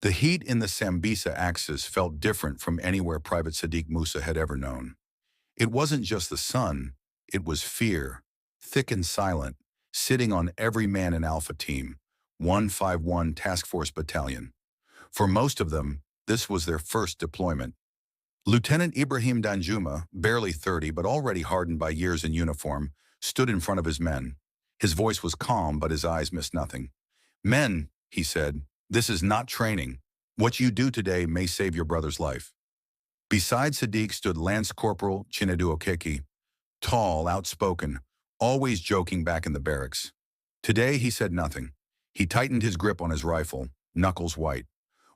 The heat in the Sambisa axis felt different from anywhere Private Sadiq Musa had ever known. It wasn't just the sun, it was fear, thick and silent, sitting on every man in Alpha Team, 151 Task Force Battalion. For most of them, this was their first deployment. Lieutenant Ibrahim Danjuma, barely 30 but already hardened by years in uniform, stood in front of his men. His voice was calm, but his eyes missed nothing. "Men," he said, "this is not training. What you do today may save your brother's life." Beside Sadiq stood Lance Corporal Chinedu Okeki, tall, outspoken, always joking back in the barracks. Today he said nothing. He tightened his grip on his rifle, knuckles white.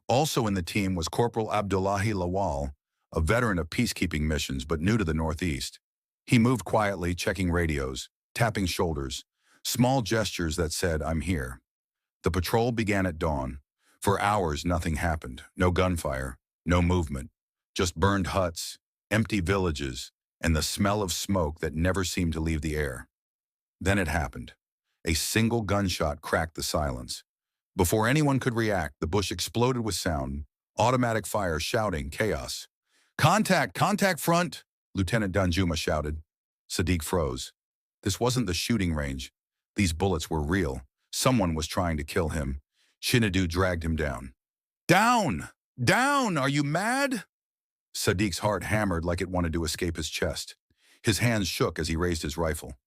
Also in the team was Corporal Abdullahi Lawal, a veteran of peacekeeping missions but new to the Northeast. He moved quietly, checking radios, tapping shoulders, small gestures that said, "I'm here." The patrol began at dawn. For hours, nothing happened. No gunfire, no movement. Just burned huts, empty villages, and the smell of smoke that never seemed to leave the air. Then it happened. A single gunshot cracked the silence. Before anyone could react, the bush exploded with sound, automatic fire, shouting, chaos. "Contact! Contact front!" Lieutenant Danjuma shouted. Sadiq froze. This wasn't the shooting range. These bullets were real. Someone was trying to kill him. Chinedu dragged him down. "Down! Down! Are you mad?" Sadiq's heart hammered like it wanted to escape his chest. His hands shook as he raised his rifle.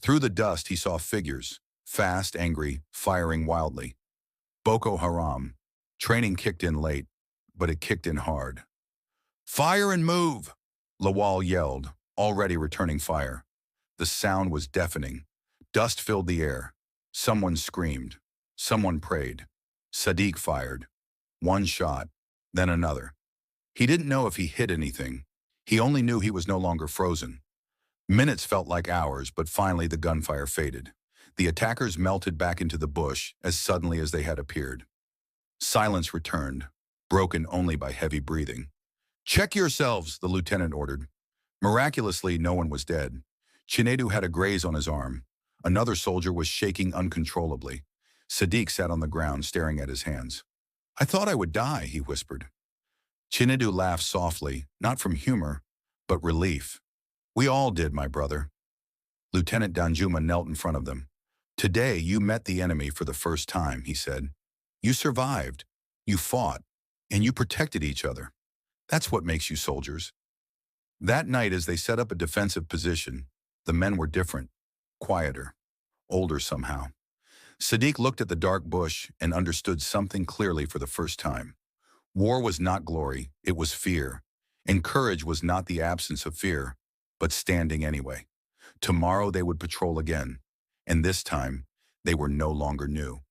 Through the dust, he saw figures, fast, angry, firing wildly. Boko Haram. Training kicked in late, but it kicked in hard. "Fire and move!" Lawal yelled, already returning fire. The sound was deafening. Dust filled the air. Someone screamed. Someone prayed. Sadiq fired. One shot, then another. He didn't know if he hit anything. He only knew he was no longer frozen. Minutes felt like hours, but finally the gunfire faded. The attackers melted back into the bush as suddenly as they had appeared. Silence returned, broken only by heavy breathing. "Check yourselves," the lieutenant ordered. Miraculously, no one was dead. Chinedu had a graze on his arm. Another soldier was shaking uncontrollably. Sadiq sat on the ground, staring at his hands. "I thought I would die," he whispered. Chinedu laughed softly, not from humor, but relief. "We all did, my brother." Lieutenant Danjuma knelt in front of them. "Today you met the enemy for the first time," he said. "You survived, you fought, and you protected each other. That's what makes you soldiers." That night, as they set up a defensive position, the men were different, quieter, older somehow. Sadiq looked at the dark bush and understood something clearly for the first time. War was not glory, it was fear. And courage was not the absence of fear, but standing anyway. Tomorrow they would patrol again, and this time they were no longer new.